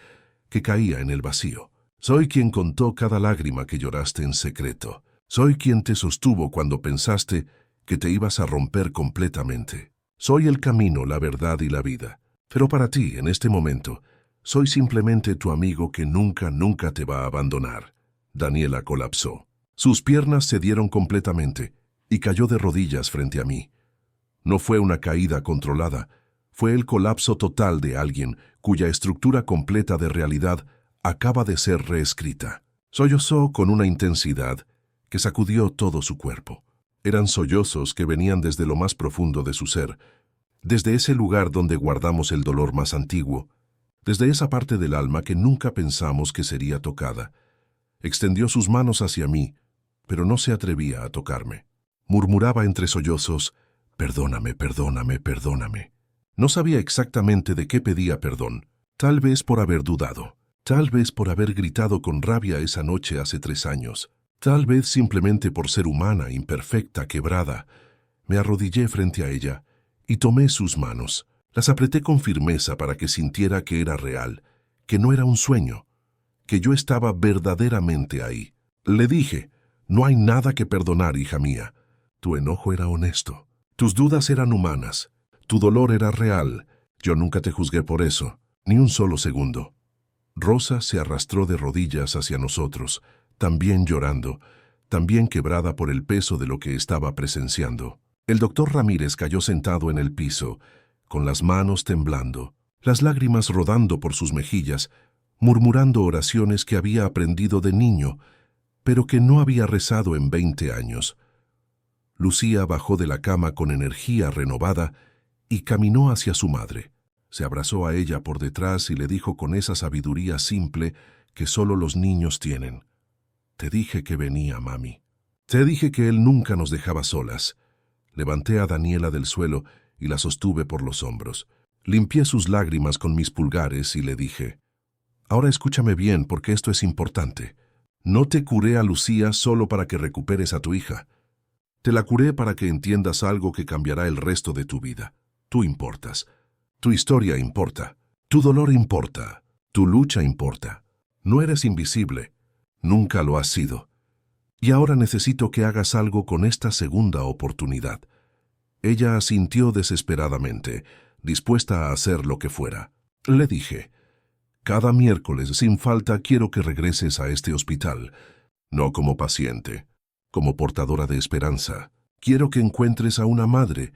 que caía en el vacío. Soy quien contó cada lágrima que lloraste en secreto. Soy quien te sostuvo cuando pensaste que te ibas a romper completamente. Soy el camino, la verdad y la vida. Pero para ti, en este momento, soy simplemente tu amigo que nunca, nunca te va a abandonar. Daniela colapsó. Sus piernas cedieron completamente y cayó de rodillas frente a mí. No fue una caída controlada, fue el colapso total de alguien cuya estructura completa de realidad acaba de ser reescrita. Sollozó con una intensidad que sacudió todo su cuerpo. Eran sollozos que venían desde lo más profundo de su ser, desde ese lugar donde guardamos el dolor más antiguo, desde esa parte del alma que nunca pensamos que sería tocada. Extendió sus manos hacia mí, pero no se atrevía a tocarme. Murmuraba entre sollozos, «Perdóname, perdóname, perdóname». No sabía exactamente de qué pedía perdón, tal vez por haber dudado, tal vez por haber gritado con rabia esa noche hace 3 años, tal vez simplemente por ser humana, imperfecta, quebrada. Me arrodillé frente a ella y tomé sus manos. Las apreté con firmeza para que sintiera que era real, que no era un sueño, que yo estaba verdaderamente ahí. Le dije, no hay nada que perdonar, hija mía. Tu enojo era honesto. Tus dudas eran humanas. Tu dolor era real. Yo nunca te juzgué por eso, ni un solo segundo. Rosa se arrastró de rodillas hacia nosotros, también llorando, también quebrada por el peso de lo que estaba presenciando. El doctor Ramírez cayó sentado en el piso, con las manos temblando, las lágrimas rodando por sus mejillas, murmurando oraciones que había aprendido de niño, pero que no había rezado en 20 años. Lucía bajó de la cama con energía renovada y caminó hacia su madre. Se abrazó a ella por detrás y le dijo con esa sabiduría simple que solo los niños tienen: «Te dije que venía, mami. Te dije que él nunca nos dejaba solas». Levanté a Daniela del suelo y la sostuve por los hombros. Limpié sus lágrimas con mis pulgares y le dije: «Ahora escúchame bien, porque esto es importante. No te curé a Lucía solo para que recuperes a tu hija. Te la curé para que entiendas algo que cambiará el resto de tu vida. Tú importas. Tu historia importa. Tu dolor importa. Tu lucha importa. No eres invisible. Nunca lo has sido. Y ahora necesito que hagas algo con esta segunda oportunidad». Ella asintió desesperadamente, dispuesta a hacer lo que fuera. Le dije: «Cada miércoles, sin falta, quiero que regreses a este hospital, no como paciente, como portadora de esperanza. Quiero que encuentres a una madre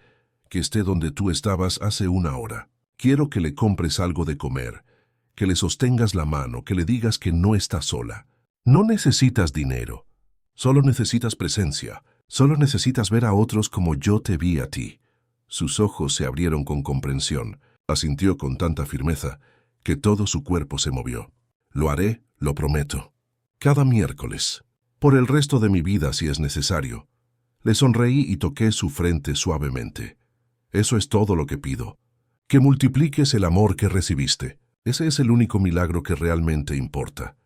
que esté donde tú estabas hace una hora. Quiero que le compres algo de comer, que le sostengas la mano, que le digas que no está sola. No necesitas dinero, solo necesitas presencia. Solo necesitas ver a otros como yo te vi a ti». Sus ojos se abrieron con comprensión. Asintió con tanta firmeza que todo su cuerpo se movió. «Lo haré, lo prometo. Cada miércoles. Por el resto de mi vida, si es necesario». Le sonreí y toqué su frente suavemente. «Eso es todo lo que pido. Que multipliques el amor que recibiste. Ese es el único milagro que realmente importa».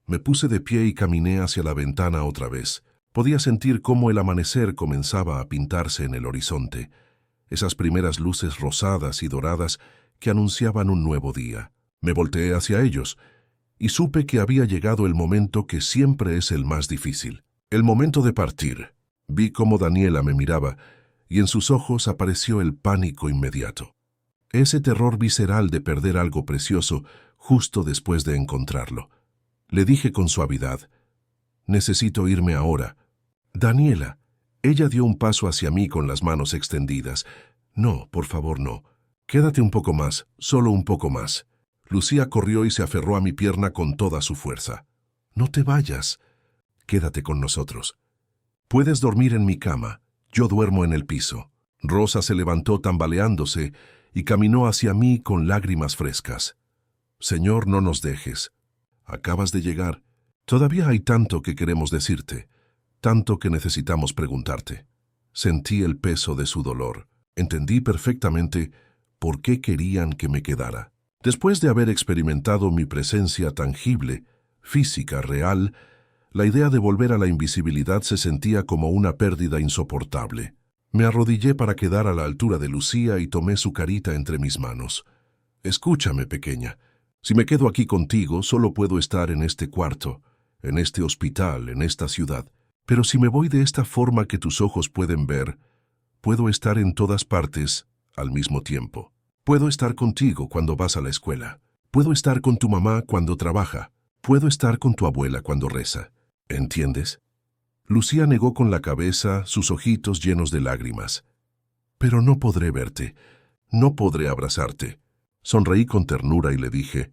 Me puse de pie y caminé hacia la ventana otra vez. Podía sentir cómo el amanecer comenzaba a pintarse en el horizonte, esas primeras luces rosadas y doradas que anunciaban un nuevo día. Me volteé hacia ellos y supe que había llegado el momento que siempre es el más difícil, el momento de partir. Vi cómo Daniela me miraba y en sus ojos apareció el pánico inmediato, ese terror visceral de perder algo precioso justo después de encontrarlo. Le dije con suavidad: «Necesito irme ahora». «Daniela». Ella dio un paso hacia mí con las manos extendidas. «No, por favor, no. Quédate un poco más, solo un poco más». Lucía corrió y se aferró a mi pierna con toda su fuerza. «No te vayas. Quédate con nosotros. Puedes dormir en mi cama. Yo duermo en el piso». Rosa se levantó tambaleándose y caminó hacia mí con lágrimas frescas. «Señor, no nos dejes. Acabas de llegar. Todavía hay tanto que queremos decirte. Tanto que necesitamos preguntarte». Sentí el peso de su dolor. Entendí perfectamente por qué querían que me quedara. Después de haber experimentado mi presencia tangible, física, real, la idea de volver a la invisibilidad se sentía como una pérdida insoportable. Me arrodillé para quedar a la altura de Lucía y tomé su carita entre mis manos. «Escúchame, pequeña. Si me quedo aquí contigo, solo puedo estar en este cuarto, en este hospital, en esta ciudad. Pero si me voy de esta forma que tus ojos pueden ver, puedo estar en todas partes al mismo tiempo. Puedo estar contigo cuando vas a la escuela. Puedo estar con tu mamá cuando trabaja. Puedo estar con tu abuela cuando reza. ¿Entiendes?» Lucía negó con la cabeza, sus ojitos llenos de lágrimas. «Pero no podré verte. No podré abrazarte». Sonreí con ternura y le dije: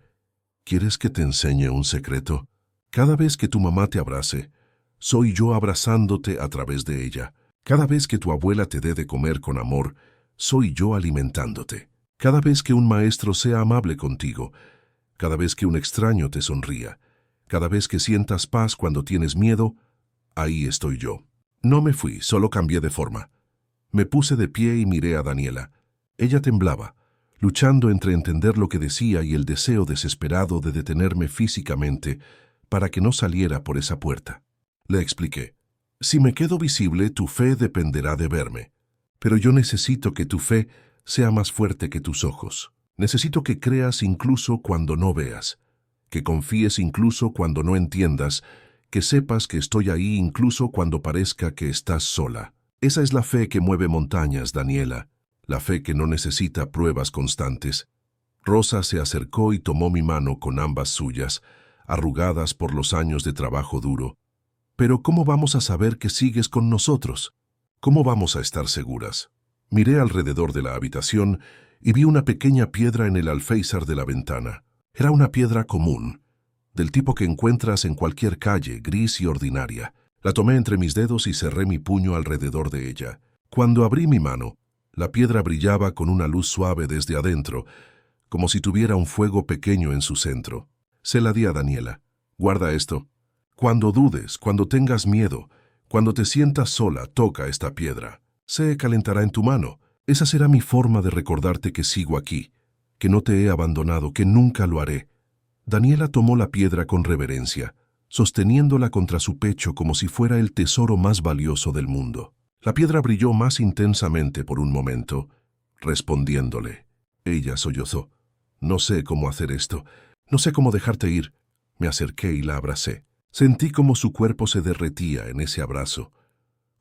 «¿Quieres que te enseñe un secreto? Cada vez que tu mamá te abrace, soy yo abrazándote a través de ella. Cada vez que tu abuela te dé de comer con amor, soy yo alimentándote. Cada vez que un maestro sea amable contigo, cada vez que un extraño te sonría, cada vez que sientas paz cuando tienes miedo, ahí estoy yo». No me fui, solo cambié de forma. Me puse de pie y miré a Daniela. Ella temblaba, luchando entre entender lo que decía y el deseo desesperado de detenerme físicamente para que no saliera por esa puerta. Le expliqué: «Si me quedo visible, tu fe dependerá de verme. Pero yo necesito que tu fe sea más fuerte que tus ojos. Necesito que creas incluso cuando no veas. que confíes incluso cuando no entiendas, que sepas que estoy ahí incluso cuando parezca que estás sola. Esa es la fe que mueve montañas, Daniela, la fe que no necesita pruebas constantes. Rosa se acercó y tomó mi mano con ambas suyas, arrugadas por los años de trabajo duro. Pero ¿cómo vamos a saber que sigues con nosotros? ¿Cómo vamos a estar seguras? Miré alrededor de la habitación y vi una pequeña piedra en el alféizar de la ventana. Era una piedra común, del tipo que encuentras en cualquier calle, gris y ordinaria. La tomé entre mis dedos y cerré mi puño alrededor de ella. Cuando abrí mi mano, la piedra brillaba con una luz suave desde adentro, como si tuviera un fuego pequeño en su centro. Se la di a Daniela. Guarda esto. Cuando dudes, cuando tengas miedo, cuando te sientas sola, toca esta piedra. Se calentará en tu mano. Esa será mi forma de recordarte que sigo aquí, que no te he abandonado, que nunca lo haré. Daniela tomó la piedra con reverencia, sosteniéndola contra su pecho como si fuera el tesoro más valioso del mundo. La piedra brilló más intensamente por un momento, respondiéndole. Ella sollozó. No sé cómo hacer esto. No sé cómo dejarte ir. Me acerqué y la abracé. Sentí como su cuerpo se derretía en ese abrazo.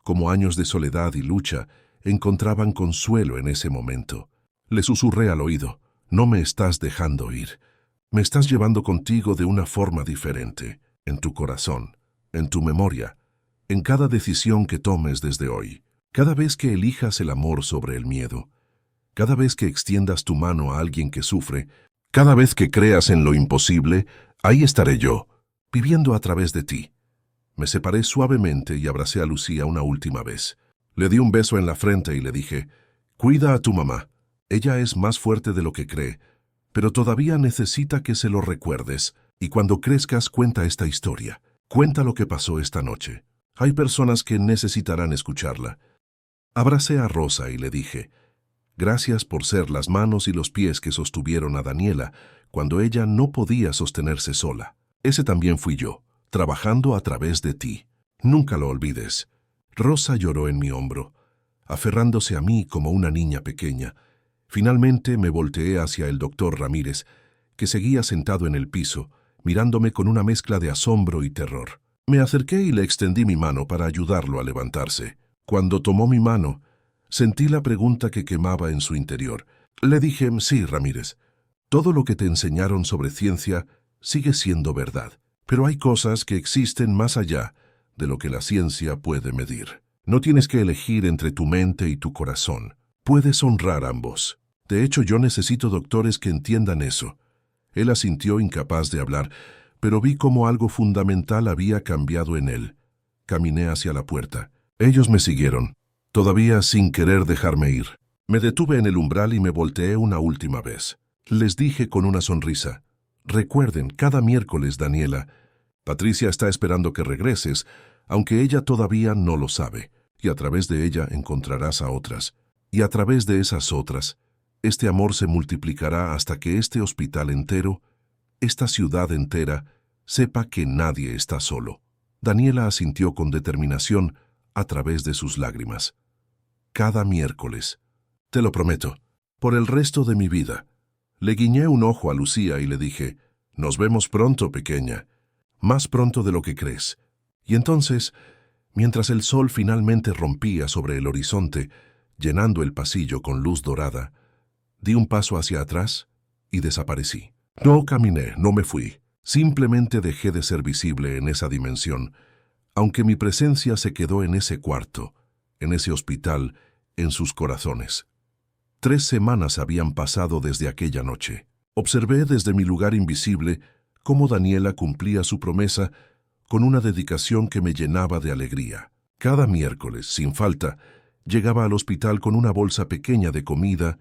Como años de soledad y lucha encontraban consuelo en ese momento. Le susurré al oído. No me estás dejando ir. Me estás llevando contigo de una forma diferente, en tu corazón, en tu memoria, en cada decisión que tomes desde hoy. Cada vez que elijas el amor sobre el miedo, cada vez que extiendas tu mano a alguien que sufre, cada vez que creas en lo imposible, ahí estaré yo, viviendo a través de ti. Me separé suavemente y abracé a Lucía una última vez. Le di un beso en la frente y le dije, cuida a tu mamá. Ella es más fuerte de lo que cree, pero todavía necesita que se lo recuerdes, y cuando crezcas cuenta esta historia. Cuenta lo que pasó esta noche. Hay personas que necesitarán escucharla. Abracé a Rosa y le dije, gracias por ser las manos y los pies que sostuvieron a Daniela cuando ella no podía sostenerse sola. Ese también fui yo, trabajando a través de ti. Nunca lo olvides. Rosa lloró en mi hombro, aferrándose a mí como una niña pequeña. Finalmente me volteé hacia el doctor Ramírez, que seguía sentado en el piso, mirándome con una mezcla de asombro y terror. Me acerqué y le extendí mi mano para ayudarlo a levantarse. Cuando tomó mi mano, sentí la pregunta que quemaba en su interior. Le dije, sí, Ramírez, todo lo que te enseñaron sobre ciencia sigue siendo verdad, pero hay cosas que existen más allá de lo que la ciencia puede medir. No tienes que elegir entre tu mente y tu corazón. Puedes honrar ambos. De hecho, yo necesito doctores que entiendan eso. Él asintió incapaz de hablar, pero vi cómo algo fundamental había cambiado en él. Caminé hacia la puerta. Ellos me siguieron, todavía sin querer dejarme ir. Me detuve en el umbral y me volteé una última vez. Les dije con una sonrisa, recuerden, cada miércoles, Daniela, Patricia está esperando que regreses, aunque ella todavía no lo sabe, y a través de ella encontrarás a otras. Y a través de esas otras, este amor se multiplicará hasta que este hospital entero, esta ciudad entera, sepa que nadie está solo. Daniela asintió con determinación a través de sus lágrimas. Cada miércoles. Te lo prometo, por el resto de mi vida. Le guiñé un ojo a Lucía y le dije, nos vemos pronto, pequeña, más pronto de lo que crees. Y entonces, mientras el sol finalmente rompía sobre el horizonte, llenando el pasillo con luz dorada, di un paso hacia atrás y desaparecí. No caminé, no me fui. Simplemente dejé de ser visible en esa dimensión, aunque mi presencia se quedó en ese cuarto, en ese hospital, en sus corazones. 3 semanas habían pasado desde aquella noche. Observé desde mi lugar invisible cómo Daniela cumplía su promesa con una dedicación que me llenaba de alegría. Cada miércoles, sin falta, llegaba al hospital con una bolsa pequeña de comida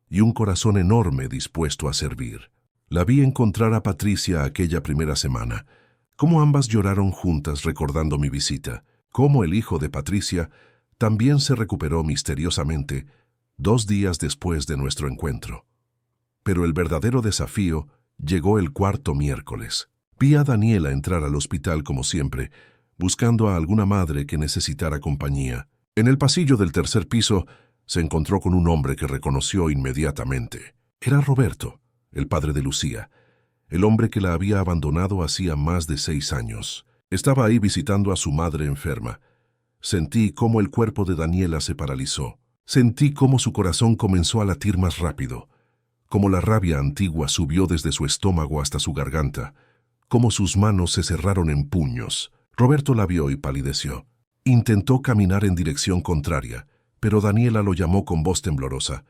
y un corazón enorme dispuesto a servir. La vi encontrar a Patricia aquella primera semana, cómo ambas lloraron juntas recordando mi visita, cómo el hijo de Patricia también se recuperó misteriosamente 2 días después de nuestro encuentro. Pero el verdadero desafío llegó el 4.º miércoles. Vi a Daniela entrar al hospital como siempre, buscando a alguna madre que necesitara compañía. En el pasillo del 3.er piso se encontró con un hombre que reconoció inmediatamente. Era Roberto, el padre de Lucía. el hombre que la había abandonado hacía más de 6 años. Estaba ahí visitando a su madre enferma. Sentí cómo el cuerpo de Daniela se paralizó. Sentí cómo su corazón comenzó a latir más rápido, cómo la rabia antigua subió desde su estómago hasta su garganta, cómo sus manos se cerraron en puños. Roberto la vio y palideció. Intentó caminar en dirección contraria, pero Daniela lo llamó con voz temblorosa.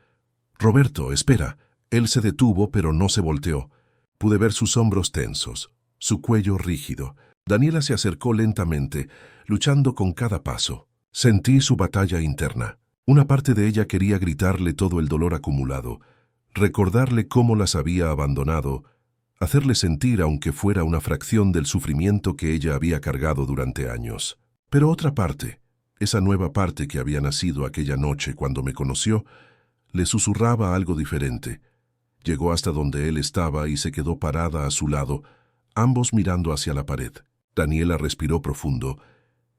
«Roberto, espera». Él se detuvo, pero no se volteó. Pude ver sus hombros tensos, su cuello rígido. Daniela se acercó lentamente, luchando con cada paso. Sentí su batalla interna. Una parte de ella quería gritarle todo el dolor acumulado, recordarle cómo las había abandonado, hacerle sentir, aunque fuera una fracción del sufrimiento que ella había cargado durante años. Pero otra parte, esa nueva parte que había nacido aquella noche cuando me conoció, le susurraba algo diferente. Llegó hasta donde él estaba y se quedó parada a su lado, ambos mirando hacia la pared. Daniela respiró profundo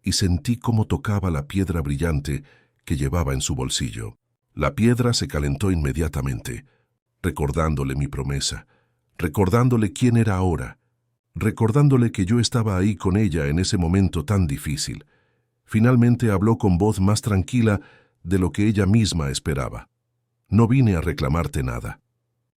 y sentí cómo tocaba la piedra brillante que llevaba en su bolsillo. La piedra se calentó inmediatamente, recordándole mi promesa, recordándole quién era ahora, recordándole que yo estaba ahí con ella en ese momento tan difícil. Finalmente habló con voz más tranquila de lo que ella misma esperaba. «No vine a reclamarte nada.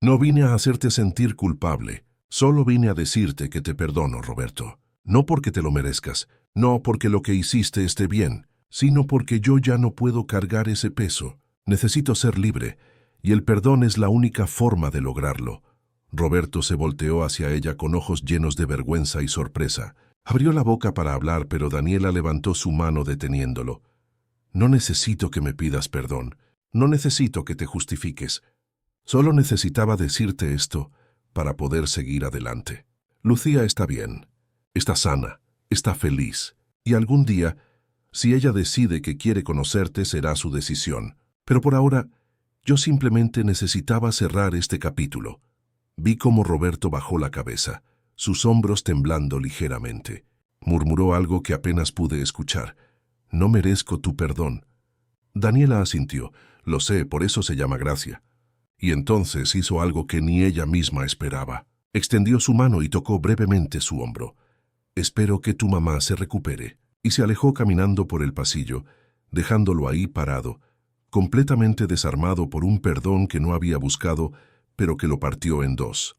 No vine a hacerte sentir culpable. Solo vine a decirte que te perdono, Roberto. No porque te lo merezcas, no porque lo que hiciste esté bien, sino porque yo ya no puedo cargar ese peso. Necesito ser libre, y el perdón es la única forma de lograrlo». Roberto se volteó hacia ella con ojos llenos de vergüenza y sorpresa. Abrió la boca para hablar, pero Daniela levantó su mano deteniéndolo. «No necesito que me pidas perdón. No necesito que te justifiques. Solo necesitaba decirte esto para poder seguir adelante. Lucía está bien, está sana, está feliz, y algún día, si ella decide que quiere conocerte, será su decisión. Pero por ahora, yo simplemente necesitaba cerrar este capítulo». Vi cómo Roberto bajó la cabeza, sus hombros temblando ligeramente. Murmuró algo que apenas pude escuchar. «No merezco tu perdón». Daniela asintió. «Lo sé, por eso se llama gracia». Y entonces hizo algo que ni ella misma esperaba. Extendió su mano y tocó brevemente su hombro. «Espero que tu mamá se recupere». Y se alejó caminando por el pasillo, dejándolo ahí parado, completamente desarmado por un perdón que no había buscado, pero que lo partió en dos.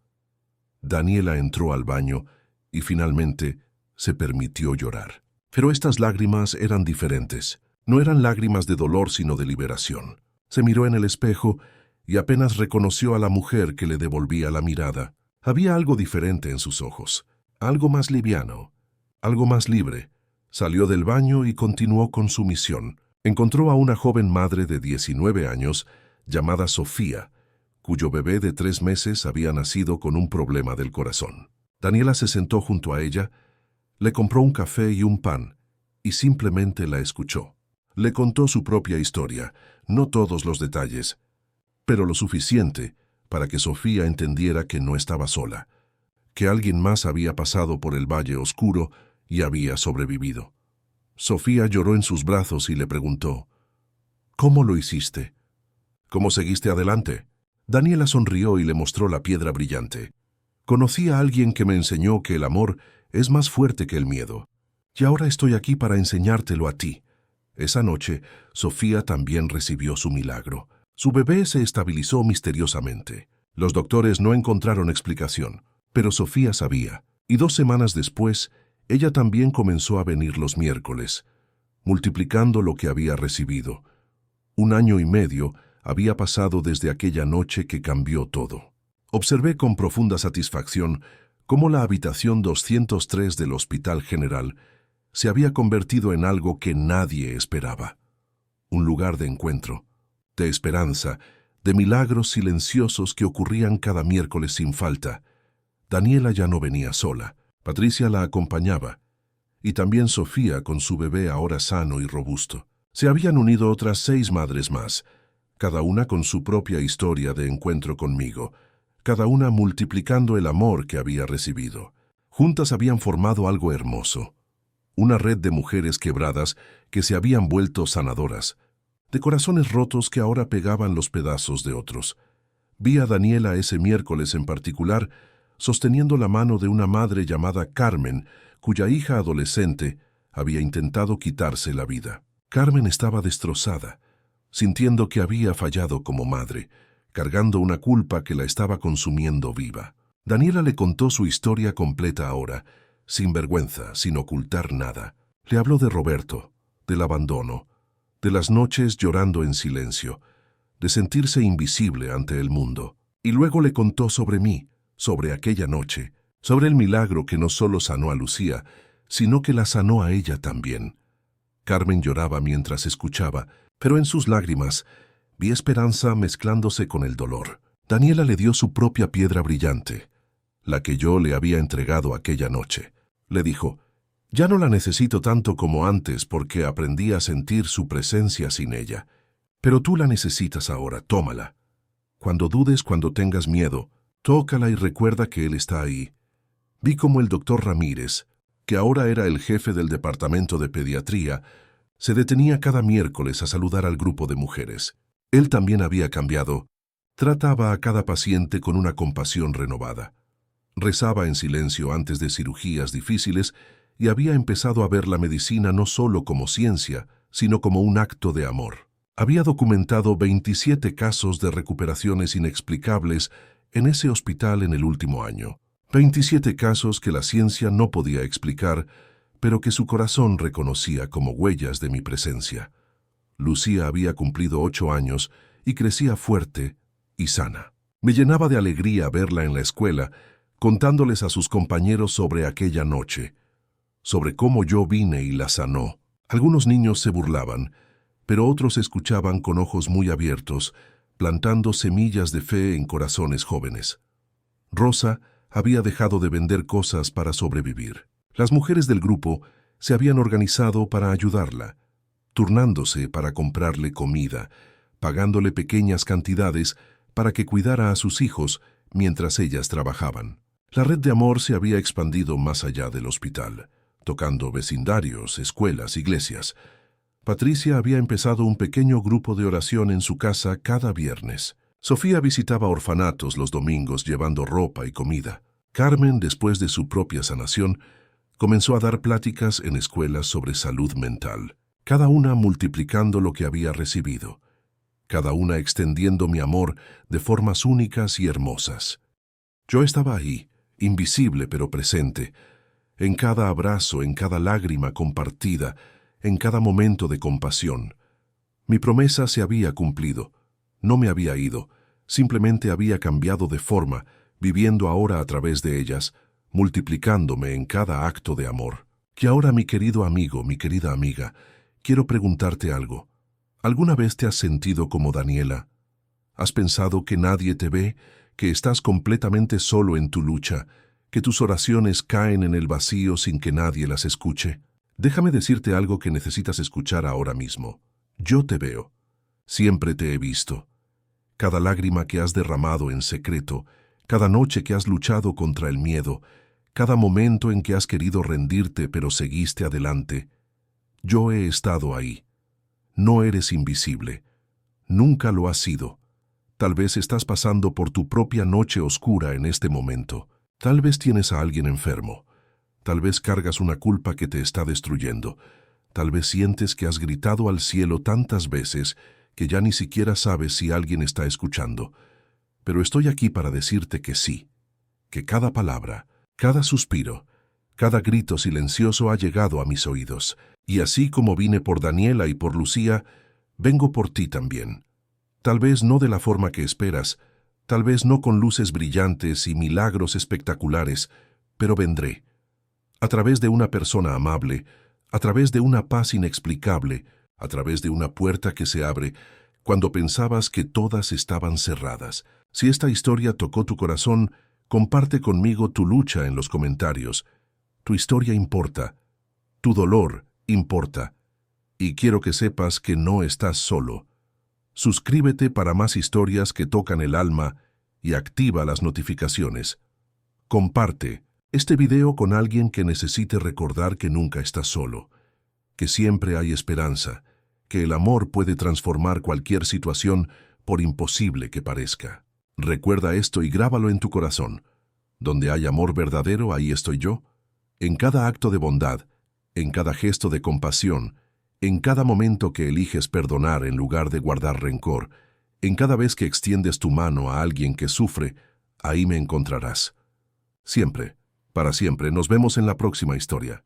Daniela entró al baño y finalmente se permitió llorar. Pero estas lágrimas eran diferentes. No eran lágrimas de dolor, sino de liberación. Se miró en el espejo y apenas reconoció a la mujer que le devolvía la mirada. Había algo diferente en sus ojos, algo más liviano, algo más libre. Salió del baño y continuó con su misión. Encontró a una joven madre de 19 años llamada Sofía, cuyo bebé de 3 meses había nacido con un problema del corazón. Daniela se sentó junto a ella, le compró un café y un pan, y simplemente la escuchó. Le contó su propia historia, no todos los detalles, pero lo suficiente para que Sofía entendiera que no estaba sola, que alguien más había pasado por el valle oscuro y había sobrevivido. Sofía lloró en sus brazos y le preguntó, «¿Cómo lo hiciste? ¿Cómo seguiste adelante?» Daniela sonrió y le mostró la piedra brillante. «Conocí a alguien que me enseñó que el amor es más fuerte que el miedo, y ahora estoy aquí para enseñártelo a ti». Esa noche, Sofía también recibió su milagro. Su bebé se estabilizó misteriosamente. Los doctores no encontraron explicación, pero Sofía sabía, y 2 semanas después, ella también comenzó a venir los miércoles, multiplicando lo que había recibido. 1 año y medio había pasado desde aquella noche que cambió todo. Observé con profunda satisfacción cómo la habitación 203 del Hospital General se había convertido en algo que nadie esperaba. Un lugar de encuentro, de esperanza, de milagros silenciosos que ocurrían cada miércoles sin falta. Daniela ya no venía sola. Patricia la acompañaba, y también Sofía con su bebé ahora sano y robusto. Se habían unido otras 6 madres más, cada una con su propia historia de encuentro conmigo, cada una multiplicando el amor que había recibido. Juntas habían formado algo hermoso, una red de mujeres quebradas que se habían vuelto sanadoras, de corazones rotos que ahora pegaban los pedazos de otros. Vi a Daniela ese miércoles en particular sosteniendo la mano de una madre llamada Carmen, cuya hija adolescente había intentado quitarse la vida. Carmen estaba destrozada, sintiendo que había fallado como madre, cargando una culpa que la estaba consumiendo viva. Daniela le contó su historia completa ahora, sin vergüenza, sin ocultar nada. Le habló de Roberto, del abandono, de las noches llorando en silencio, de sentirse invisible ante el mundo. Y luego le contó sobre mí, sobre aquella noche, sobre el milagro que no solo sanó a Lucía, sino que la sanó a ella también. Carmen lloraba mientras escuchaba, pero en sus lágrimas vi esperanza mezclándose con el dolor. Daniela le dio su propia piedra brillante, la que yo le había entregado aquella noche. Le dijo, «Ya no la necesito tanto como antes porque aprendí a sentir su presencia sin ella. Pero tú la necesitas ahora, tómala. Cuando dudes, cuando tengas miedo, tócala y recuerda que él está ahí». Vi cómo el doctor Ramírez, que ahora era el jefe del departamento de pediatría, se detenía cada miércoles a saludar al grupo de mujeres. Él también había cambiado. Trataba a cada paciente con una compasión renovada. Rezaba en silencio antes de cirugías difíciles y había empezado a ver la medicina no solo como ciencia, sino como un acto de amor. Había documentado 27 casos de recuperaciones inexplicables en ese hospital en el último año. 27 casos que la ciencia no podía explicar, pero que su corazón reconocía como huellas de mi presencia. Lucía había cumplido 8 años y crecía fuerte y sana. Me llenaba de alegría verla en la escuela, contándoles a sus compañeros sobre aquella noche, sobre cómo yo vine y la sanó. Algunos niños se burlaban, pero otros escuchaban con ojos muy abiertos, plantando semillas de fe en corazones jóvenes. Rosa había dejado de vender cosas para sobrevivir. Las mujeres del grupo se habían organizado para ayudarla, turnándose para comprarle comida, pagándole pequeñas cantidades para que cuidara a sus hijos mientras ellas trabajaban. La red de amor se había expandido más allá del hospital, tocando vecindarios, escuelas, iglesias. Patricia había empezado un pequeño grupo de oración en su casa cada viernes. Sofía visitaba orfanatos los domingos llevando ropa y comida. Carmen, después de su propia sanación, comenzó a dar pláticas en escuelas sobre salud mental, cada una multiplicando lo que había recibido, cada una extendiendo mi amor de formas únicas y hermosas. Yo estaba ahí, invisible pero presente, en cada abrazo, en cada lágrima compartida, en cada momento de compasión. Mi promesa se había cumplido. No me había ido, simplemente había cambiado de forma, viviendo ahora a través de ellas, multiplicándome en cada acto de amor. Que ahora, mi querido amigo, mi querida amiga, quiero preguntarte algo. ¿Alguna vez te has sentido como Daniela? ¿Has pensado que nadie te ve, que estás completamente solo en tu lucha, que tus oraciones caen en el vacío sin que nadie las escuche? Déjame decirte algo que necesitas escuchar ahora mismo. Yo te veo. Siempre te he visto. Cada lágrima que has derramado en secreto, cada noche que has luchado contra el miedo, cada momento en que has querido rendirte pero seguiste adelante, yo he estado ahí. No eres invisible. Nunca lo has sido. Tal vez estás pasando por tu propia noche oscura en este momento. Tal vez tienes a alguien enfermo. Tal vez cargas una culpa que te está destruyendo. Tal vez sientes que has gritado al cielo tantas veces que ya ni siquiera sabes si alguien está escuchando. Pero estoy aquí para decirte que sí, que cada palabra, cada suspiro, cada grito silencioso ha llegado a mis oídos. Y así como vine por Daniela y por Lucía, vengo por ti también. Tal vez no de la forma que esperas, tal vez no con luces brillantes y milagros espectaculares, pero vendré. A través de una persona amable, a través de una paz inexplicable, a través de una puerta que se abre, cuando pensabas que todas estaban cerradas. Si esta historia tocó tu corazón, comparte conmigo tu lucha en los comentarios. Tu historia importa, tu dolor importa, y quiero que sepas que no estás solo. Suscríbete para más historias que tocan el alma y activa las notificaciones. Comparte este video con alguien que necesite recordar que nunca estás solo, que siempre hay esperanza, que el amor puede transformar cualquier situación por imposible que parezca. Recuerda esto y grábalo en tu corazón. Donde hay amor verdadero, ahí estoy yo. En cada acto de bondad, en cada gesto de compasión, en cada momento que eliges perdonar en lugar de guardar rencor, en cada vez que extiendes tu mano a alguien que sufre, ahí me encontrarás. Siempre, para siempre, nos vemos en la próxima historia.